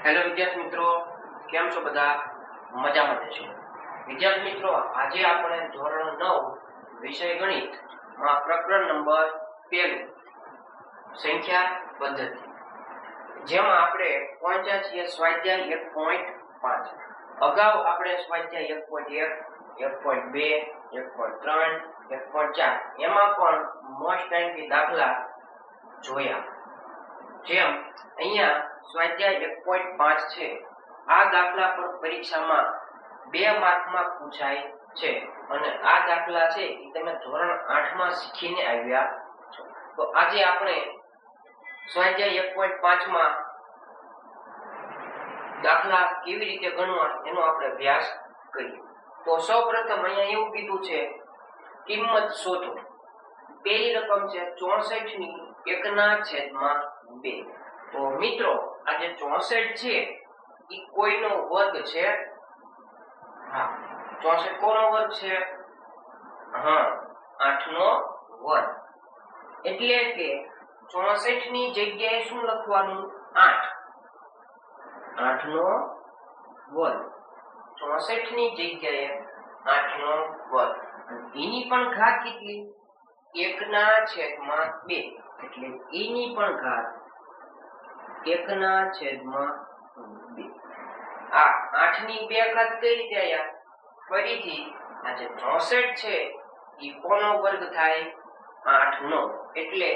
Hello વિદ્યાર્થી મિત્રો, કેમ છો? બધા મજામાં છો? વિદ્યાર્થી મિત્રો, આજે આપણે ધોરણ 9 વિષય ગણિત માં પ્રકરણ નંબર 1 સંખ્યા પદ્ધતિ, જેમાં આપણે પહોંચ્યા છીએ સ્વાધ્યાય 1.5. અગાઉ આપણે સ્વાધ્યાય 1.1, 1.2, 1.3, 1.4 એમાં પણ મોસ્ટ આઈએમપી દાખલા જોયા. જેમ અહીંયા સ્વાધ્યાય 1.5 છે, આ દાખલા પર પરીક્ષામાં 2 માર્કમાં પૂછાય છે અને આ દાખલા છે એ તમે ધોરણ 8 માં શીખીને આવ્યા છો. તો આજે આપણે સ્વાધ્યાય 1.5 માં દાખલા કેવી રીતે ગણવા એનો આપણે અભ્યાસ કરીએ. તો સૌપ્રથમ અહીંયા એવું કીધું છે, કિંમત શોધો. પહેલી રકમ છે 64 ની 1/2. તો મિત્રો, આ જે 64 છે એ કોઈનો વર્ગ છે? હા, 64 કોનો વર્ગ છે? હા, 8 નો વર્ગ. એટલે કે 64 ની જગ્યાએ શું લખવાનું? 8. 8 નો વર્ગ. 64 ની જગ્યાએ 8 નો વર્ગ. એની પણ ઘાત કેટલી? 1/2. એટલે એની પણ ઘાત 1/2. આ 8 ની 2 ઘાત કઈ રીતે આયા? ફરીથી આ જે 64 છે એ કોનો વર્ગ થાય? 8 નો. એટલે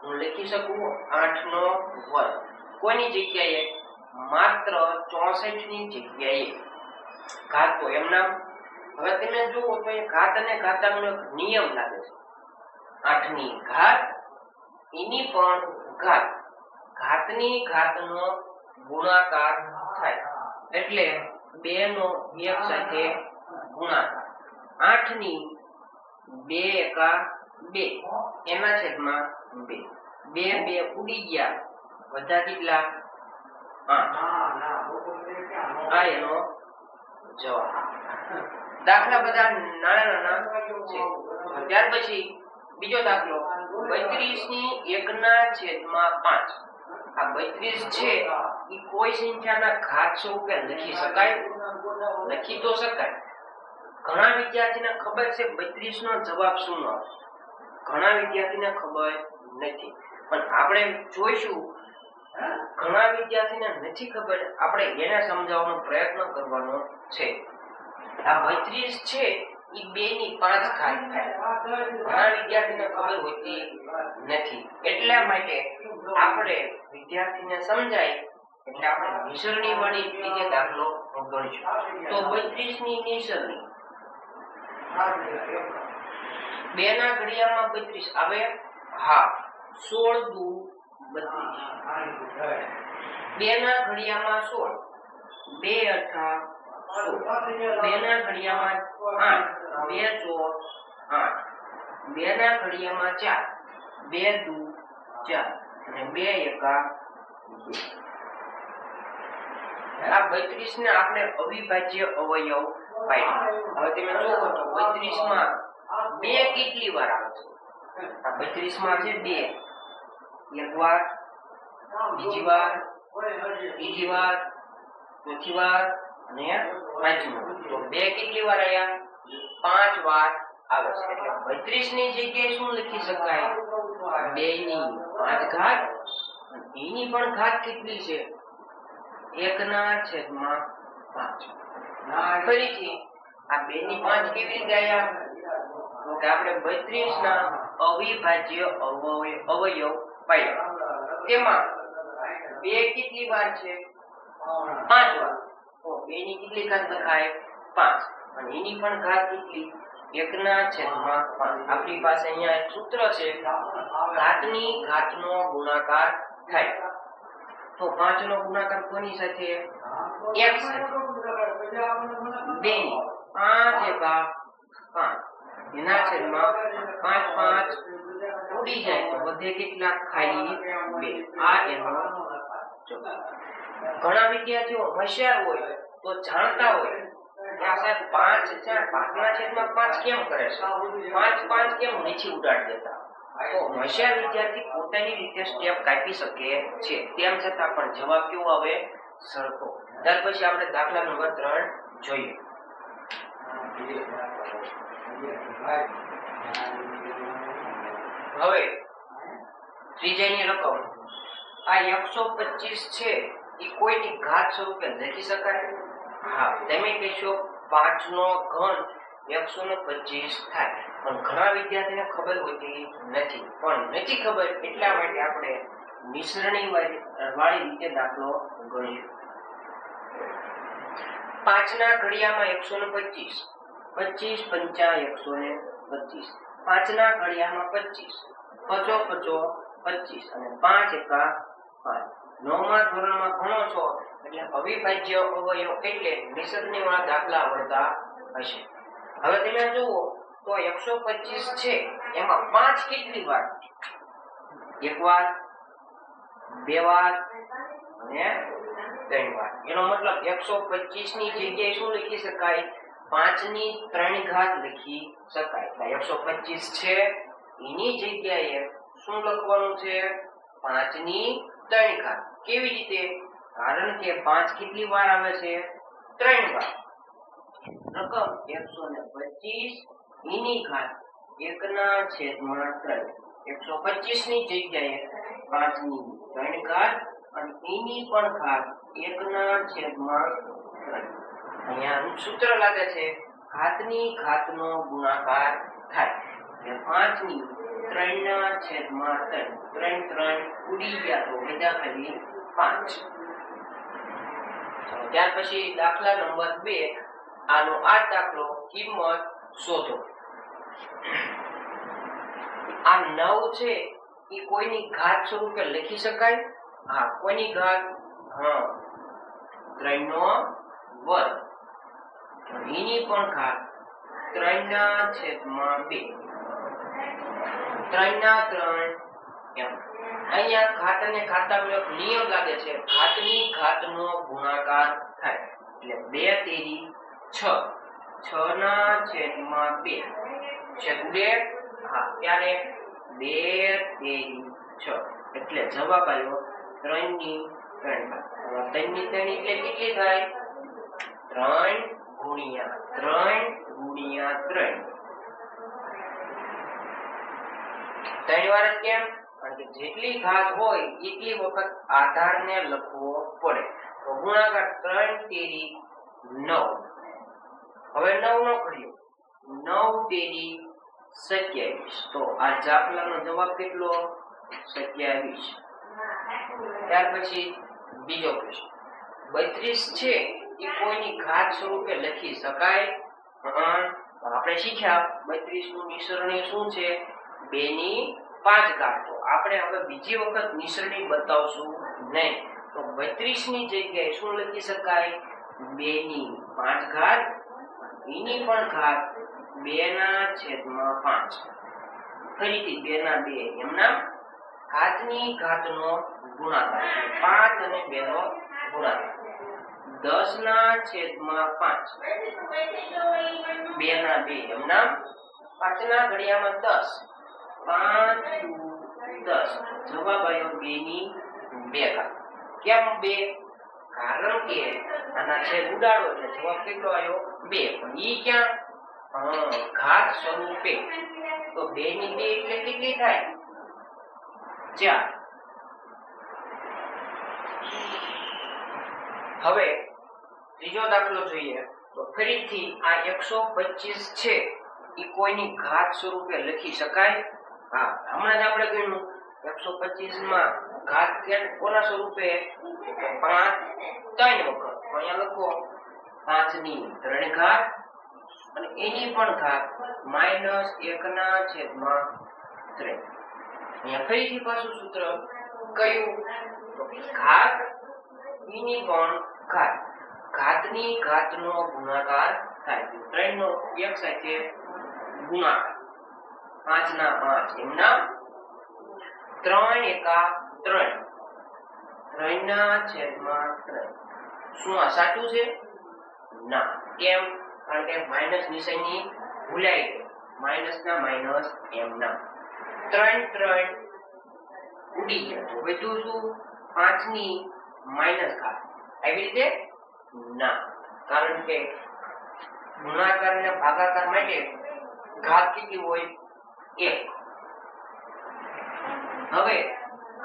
હું લખી શકું 8 નો વર્ગ. કોની જગ્યાએ? માત્ર 64 ની જગ્યાએ. ઘાત તો એમનામ. હવે તમે જુઓ તો એ ઘાત અને ઘાતાંકનો નિયમ લાગે છે. 8 ની ઘાત, એની પણ ઘાત, ઘાતની ઘાતનો ગુણાકાર થાય. એટલે 2 નો એક સાથે ગુણાકાર. 8 ની 2 એકા 2, એના છેદમાં 2. 2 ઉડી ગયા, વધ્યા કેટલા? 8. આ એનો જવાબ. દાખલા બધા નાના નાના છે. ત્યાર પછી બીજો દાખલો 32 ની 1/5. આ 32 છે એ કોઈ સંખ્યાના ઘાત સ્વરૂપે લખી શકાય? લખી તો શકાય. ઘણા વિદ્યાર્થીને ખબર છે 32 નો જવાબ શું આવશે, ઘણા વિદ્યાર્થીને ખબર નથી. પણ આપણે જોઈશું, ઘણા વિદ્યાર્થીને નથી ખબર, આપણે એને સમજાવવાનો પ્રયત્ન કરવાનો છે. આ 32 છે એ 2 ની 5 ઘાત થાય. ઘણા વિદ્યાર્થીને ખબર હોતી નથી. એટલા માટે આપણે વિદ્યાર્થીને સમજાય એટલે આપણે નિસરણી વાળી રીતે દાખલો ગણીશું. તો 32 ની નિસરણી 2 ના ઘડિયામાં 32 આવે? હા. 16 દુ 32. 2 ના ઘડિયામાં 16, 2 અઠા 16. 2 ના ઘડિયામાં 8, 2 ચોક 8. 2 ના ઘડિયામાં 4, 2 દુ 4 અને 2 એકા 2. આ 32 ને આપણે અવિભાજ્ય અવયવ પાડ્યા. હવે તમે જુઓ તો 32 માં 2 કેટલી વાર આવે છે? આ 32 માં છે 2. એક વાર, બીજી વાર, ત્રીજી વાર, ચોથી વાર અને પાંચમી વાર. તો 2 કેટલી વાર આયા? 5 વાર આવે છે. એટલે 32 ની જગ્યાએ શું લખી શકાય? 2 ની 5 ઘાત. એની પણ ઘાત કેટલી છે? 1/5. ફરીથી આ 2 ની 5 કેવી રીતે આયા? તો કે આપણે 32 ના અવિભાજ્ય અવયવ પાડ્યા. તેમાં 2 કેટલી વાર છે? 5 વાર. તો 2 ની કેટલી ઘાત લખાય? 5. અને એની પણ ઘાત કેટલી? 1/5. આપણી પાસે અહીંયા એક સૂત્ર છે, ઘાતની ઘાતનો ગુણાકાર થાય. તો 5 નો ગુણાકાર કોની સાથે? 1 સાથે. 2 ની 5 એકા 5, એના છેદમાં 5 5 ઉડી જાય તો વધે કેટલા? ખાલી 2. આ એનો જવાબ. ઘણા વિદ્યાર્થીઓ હોશિયાર હોય તો જાણતા હોય કે આ સાહેબ 5 છે, 5 ના છેદમાં 5 કેમ કરે છે? 5 5 કેમ નીચે ઉડાડી દેતા? તો હોશિયાર વિદ્યાર્થી પોતાની રીતે સ્ટેપ કાપી શકે છે, તેમ છતાં પણ જવાબ કેવો આવે? સરખો. ત્યાર પછી આપણે દાખલા નંબર 3 જોઈએ. હવે ત્રિજ્યાની રકમ આ 125 છે એ કોઈની ઘાત સ્વરૂપે લખી શકાય? હા, તમે કહેશો 5 નો ઘન 125 થાય, પણ ઘણા વિદ્યાર્થીને ખબર હોતી નથી. પણ નથી ખબર એટલા માટે આપણે મિશ્રણી વાળી રીતે દાખલો ગણીશું. 5 ના ઘડિયામાં 125, 25 પંચા 125, 5 ના ઘડિયામાં 25, પચો પચો 25 અને 5 એકા 5. 9મા ધોરણમાં ભણો છો એટલે અવિભાજ્ય અવયવ એટલે મિશ્રણી વાળા દાખલા આવડતા હશે. હવે તમે જુઓ તો 125 છે એમાં 5 કેટલી વાર? એક વાર, બે વાર અને 3 વાર. એનો મતલબ 125 ની જગ્યાએ શું લખી શકાય? 5 ની 3 ઘાત લખી શકાય. 125 છે એની જગ્યાએ શું લખવાનું છે? 5 ની 3 ઘાત. કેવી રીતે? કારણ કે 5 કેટલી વાર આવે છે? 3 વાર. રકમ 125 એની ઘાત 1/3. 125 ની જગ્યાએ 5 ની 3 ઘાત અને એની પણ ઘાત 1/3. અહીંયા સૂત્ર લાગે છે ઘાતની ઘાતનો ગુણાકાર થાય. 5 ની 3/3. 3 ઉડી ગયા તો વધ્યા ખાલી 5. ત્યાર પછી દાખલા નંબર 2. આનો આ દાખલો કિંમત શોધો. આ 9 છે એ કોઈની ઘાત સ્વરૂપે લખી શકાય? હા, કોઈની ઘાત? હા, 3 નો વર્ગ. એની પણ ઘાત 3/2. 3/3 એમ. અહીંયા ઘાત અને ઘાતાંકનો એક નિયમ લાગે છે, ઘાતની ઘાતનો ગુણાકાર થાય. એટલે 2 તેરી 6, 6/2 છે ઉડે. હા, ત્યારે 2 તેરી 6 એટલે જવાબ આવ્યો 3 ની 3 ઘાત. 3 ની 3 એટલે કેટલી થાય? 3 ગુણ્યા 3 ગુણ્યા 3. 3 વાર જ કેમ? કારણ કે જેટલી ઘાત હોય એટલી વખત આધારને લખવો પડે. તો ગુણાકાર 3 તેરી 9. હવે 9 નો કર્યો 9 તેરી 27. તો આ દાખલાનો જવાબ કેટલો? 27. ત્યાર પછી બીજો પ્રશ્ન. 32 છે એ કોઈની ઘાત સ્વરૂપે લખી શકાય? આપણે શીખ્યા 32 નું નિસરણી શું છે? 2 ની 5 ઘાત. તો આપણે હવે બીજી વખત નિસરણી બતાવશું નહીં. તો 32 ની જગ્યાએ શું લખી શકાય? 2 ની 5 ઘાત. એની પણ ઘાત 2/5. ફરીથી 2/2 એમના ઘાતની ઘાતનો ગુણાકાર 5 અને 2 નો ગુણાકાર 10/5. 2/2 એમના 5 ના ઘડિયામાં 10. 5 10. જવાબ આવ્યો 2 ની 2 ઘાત. કેમ 2? કારણ કે આના છેદ ઉડાડો એટલે જવાબ કેટલો આવ્યો? 2. પણ ઈ ક્યાં? ઘાત સ્વરૂપે. તો 2 ની 2 એટલે કેટલી થાય? 4. હવે ત્રીજો દાખલો જોઈએ. તો ફરીથી આ 125 છે એ કોઈની ઘાત સ્વરૂપે લખી શકાય? હા, હમણાં જ આપણે ગણ્યું 125 માં ઘાત કોના સ્વરૂપે? 5 3 વખત. અહીંયા લખો 5 ની 3 ઘાત અને એની પણ ઘાત -1/3. અહીંયા ફરીથી પાછું સૂત્ર કયું? તો ઘાત એની પણ ઘાત. ઘાતની ઘાતનો ગુણાકાર થાય. 3 નો એક સાથે ગુણાકાર 5 ના 5 એમના 3 એકા 3. 3/3. શું આ સાચું છે? ના. કેમ? કારણ કે માઈનસ નિશાની ભૂલાઈ ગઈ. માઈનસ ના માઈનસ એમના 3 ઉડી ગયા. તો વધુ શું? 5 ની -ઘાત. આવી રીતે ના, કારણ કે ગુણાકાર અને ભાગાકાર માટે ઘાત કેટલી હોય? 1. હવે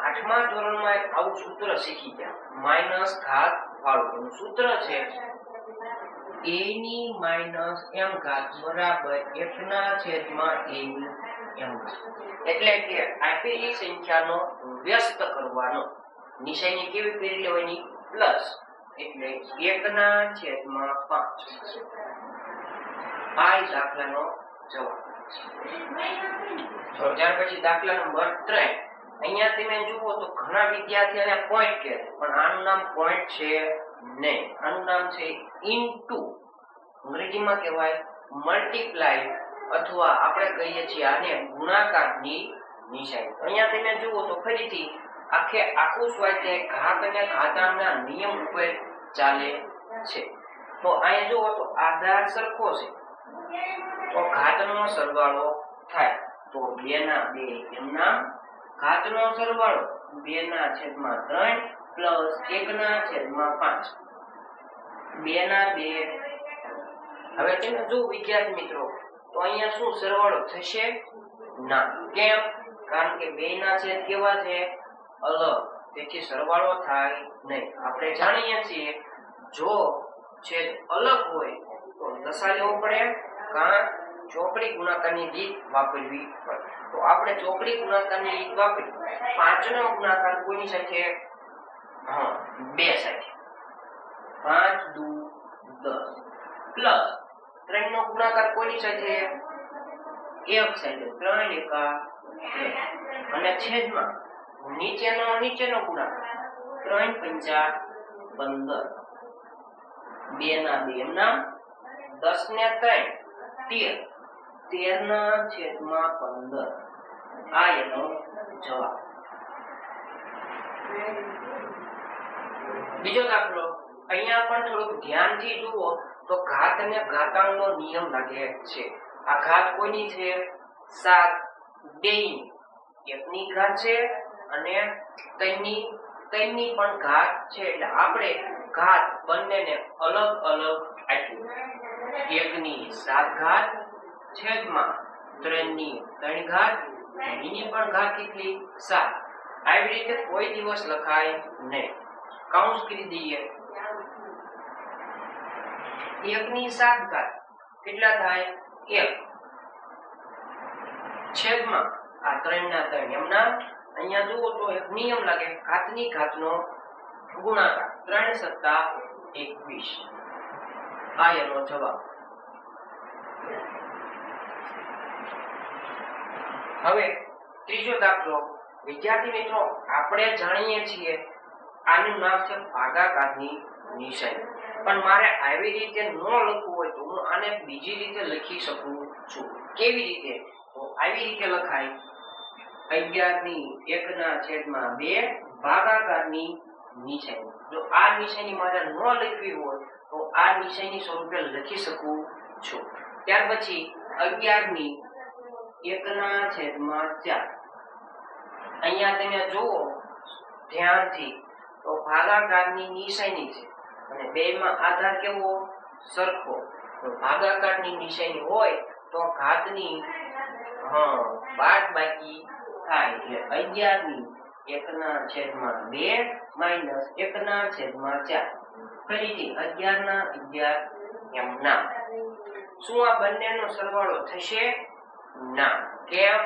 8મા ધોરણમાં એક આવું સૂત્ર શીખી ગયા, માઈનસ ઘાત વાળું સૂત્ર છે a ની માઈનસ m ઘાત બરાબર 1 ના છેદમાં a ની m ઘાત. એટલે કે આપેલી સંખ્યાનો વ્યસ્ત કરવાનો, નિશાની કેવી કરી લેવાની? પ્લસ, એટલે 1 ના છેદમાં 5. આ દાખલાનો જવાબ. તો ત્યાર પછી દાખલા નંબર 3. અહીંયા તમે જુઓ તો ઘણા વિદ્યાર્થીઓને પોઈન્ટ કહે છે, પણ આનું નામ પોઈન્ટ છે નહીં, આનું નામ છે ઇનટુ. અંગ્રેજીમાં કહેવાય મલ્ટીપ્લાય, અથવા આપણે કહીએ છીએ આને ગુણાકારની નિશાની. અહીંયા તમે જુઓ તો ફરીથી આખું સ્વાધ્યાય ઘાત અને ઘાતાંકના નિયમ ઉપર ચાલે છે. તો અહીંયા જુઓ તો આધાર સરખો છે, તો ઘાતનો સરવાળો થાય તો 2 ના 2 એમના, ઘાતનો સરવાળો 2 ના છેદમાં 3 પ્લસ 1 ના છેદમાં 5, 2 ના 2. હવે તમે જો વિદ્યાર્થી મિત્રો, તો અહીંયા શું સરવાળો થશે? ના. કેમ? કારણ કે 2 ના છેદ કેવા છે? અલગ, તેથી સરવાળો થાય નહીં. આપણે જાણીએ છીએ જો છેદ અલગ હોય તો લસા લેવો પડે, કાં ચોકડી ગુણાકારની રીત વાપરવી પડે. તો આપણે ચોકડી ગુણાકારની રીત વાપરી 5 નો ગુણાકાર કોની સાથે? 2 સાથે. 5 દુ 10 પ્લસ 3 નો ગુણાકાર કોની સાથે? 1 સાથે. 3 એકા 3 અને છેદમાં નીચેનો ગુણાકાર 3 પંચા 15, 2 ના 2 એમના, 10 ને 3 13, 13 ના છેદમાં 15. આ એનો જવાબ. બીજો દાખલો, અહીંયા પણ થોડુંક ધ્યાનથી જુઓ તો ઘાત અને ઘાતાંકનો નિયમ લાગે છે. આ ઘાત કોની છે? 7 બેની, 1 ની ઘાત છે અને 3 ની પણ ઘાત છે. એટલે આપણે ઘાત બંનેને અલગ અલગ આપ્યું. 1 ની 7 ઘાત છેદમાં 3 ની 3 ઘાત, એની પણ ઘાત કેટલી? 7. આવી રીતે કોઈ દિવસ લખાય નહીં. કૌંસ કરી દઈએ. 1 ની 7 ઘાત કેટલા થાય? 1 છેદમાં આ 3 ના 3 એમના. અહીંયા જુઓ તો એક નિયમ લાગે, ઘાતની ઘાતનો ગુણાકાર 3 સત્તા 21. આ એનો જવાબ. હવે ત્રીજો દાખલો, વિદ્યાર્થી મિત્રો, આપણે જાણીએ છીએ આનું નામ છે ભાગાકારની નિશાની. પણ મારે આવી રીતે ન લખવું હોય તો હું આને બીજી રીતે લખી શકું છું. કેવી રીતે? તો આવી રીતે લખાય 11 ની 1 ના છેદમાં 2 ભાગાકારની નિશાની. જો આ નિશાની મારે ન લખવી હોય તો આ નિશાની સ્વરૂપે લખી શકું છું. ત્યાર પછી 11 ની 1 ના છેદમાં 4. અહીંયા તમે જુઓ ધ્યાનથી તો ભાગાકારની નિશાની છે અને બેમાં આધાર કેવો? સરખો. તો ભાગાકારની નિશાની હોય તો ઘાતની બાદબાકી થાય. એટલે 11 ની 1 ના છેદમાં 2 માઈનસ 1 ના છેદમાં 4. ફરીથી 11 ના 11 એમ ના. શું આ બંનેનો સરવાળો થશે? ના. કેમ?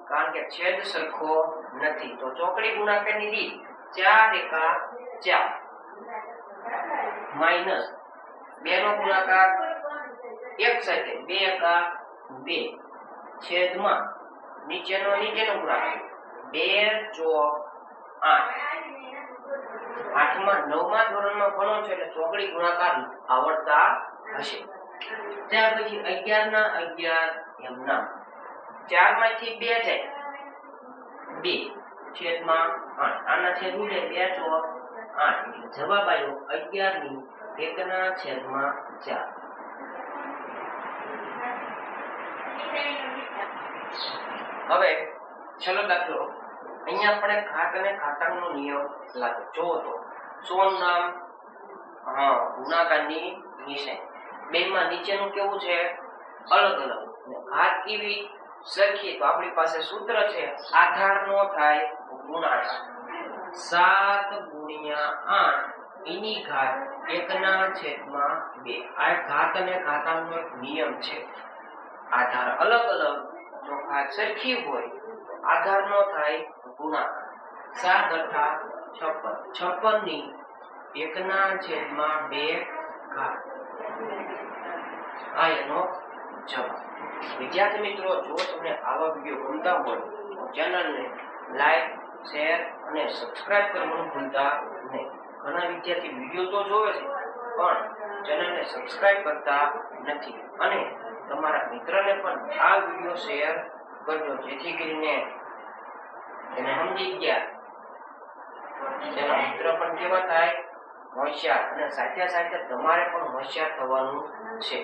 કારણ કે છેદ સરખો નથી. તો ચોકડી ગુણાકારની રીત 4 એકા 4 માઈનસ 2 નો ગુણાકાર 1 સાથે 2 એકા 2 છેદમાં નીચેનો ગુણાકાર 2 ચોક 8. 9મા ધોરણમાં ભણો છો એટલે ચોકડી ગુણાકાર આવડતા હશે. ત્યાર પછી 11 ના 11 એમ ના. 4 માંથી 2 જાય 2 છેદમાં 8. આના છેદ ઉડે 2 ચોક 8. એટલે જવાબ આવ્યો 11 ની 1 ના છેદમાં 4. હવે ચલો દાખલો, અહીંયા આપણે ઘાત અને ઘાતાંકનો નિયમ લાગે. જો તો 100 નામ ગુણાકારની નિશાની. બેમાં નીચેનું કેવું છે? અલગ અલગ. અને ઘાત કેવી? સરખી. તો આપણી પાસે સૂત્ર છે આધાર નો થાય ગુણાકાર. 7 ગુણ્યા 8 એની ઘાત 1/2. આ ઘાત અને ઘાતાંકનો એક નિયમ છે. આધાર અલગ અલગ જો ઘાત સરખી હોય તો આધાર નો થાય ગુણાકાર. 7 અઠા 56 ની 1/2 ઘાત. આ એનો જવાબ. વિદ્યાર્થી મિત્રો, જો તમને આવા વિડીયો ગમતા હોય તો ચેનલને લાઈક, શેર અને સબસ્ક્રાઇબ કરવાનું ભૂલતા નહીં. ઘણા વિદ્યાર્થી વિડીયો તો જોવે છે પણ ચેનલને સબસ્ક્રાઇબ કરતા નથી. અને તમારા મિત્રને પણ આ વિડીયો શેર કરજો, જેથી કરીને એને સમજી ગયા તેના મિત્ર પણ કેવા થાય? હોશિયાર. અને સાથે સાથે તમારે પણ હોશિયાર થવાનું છે.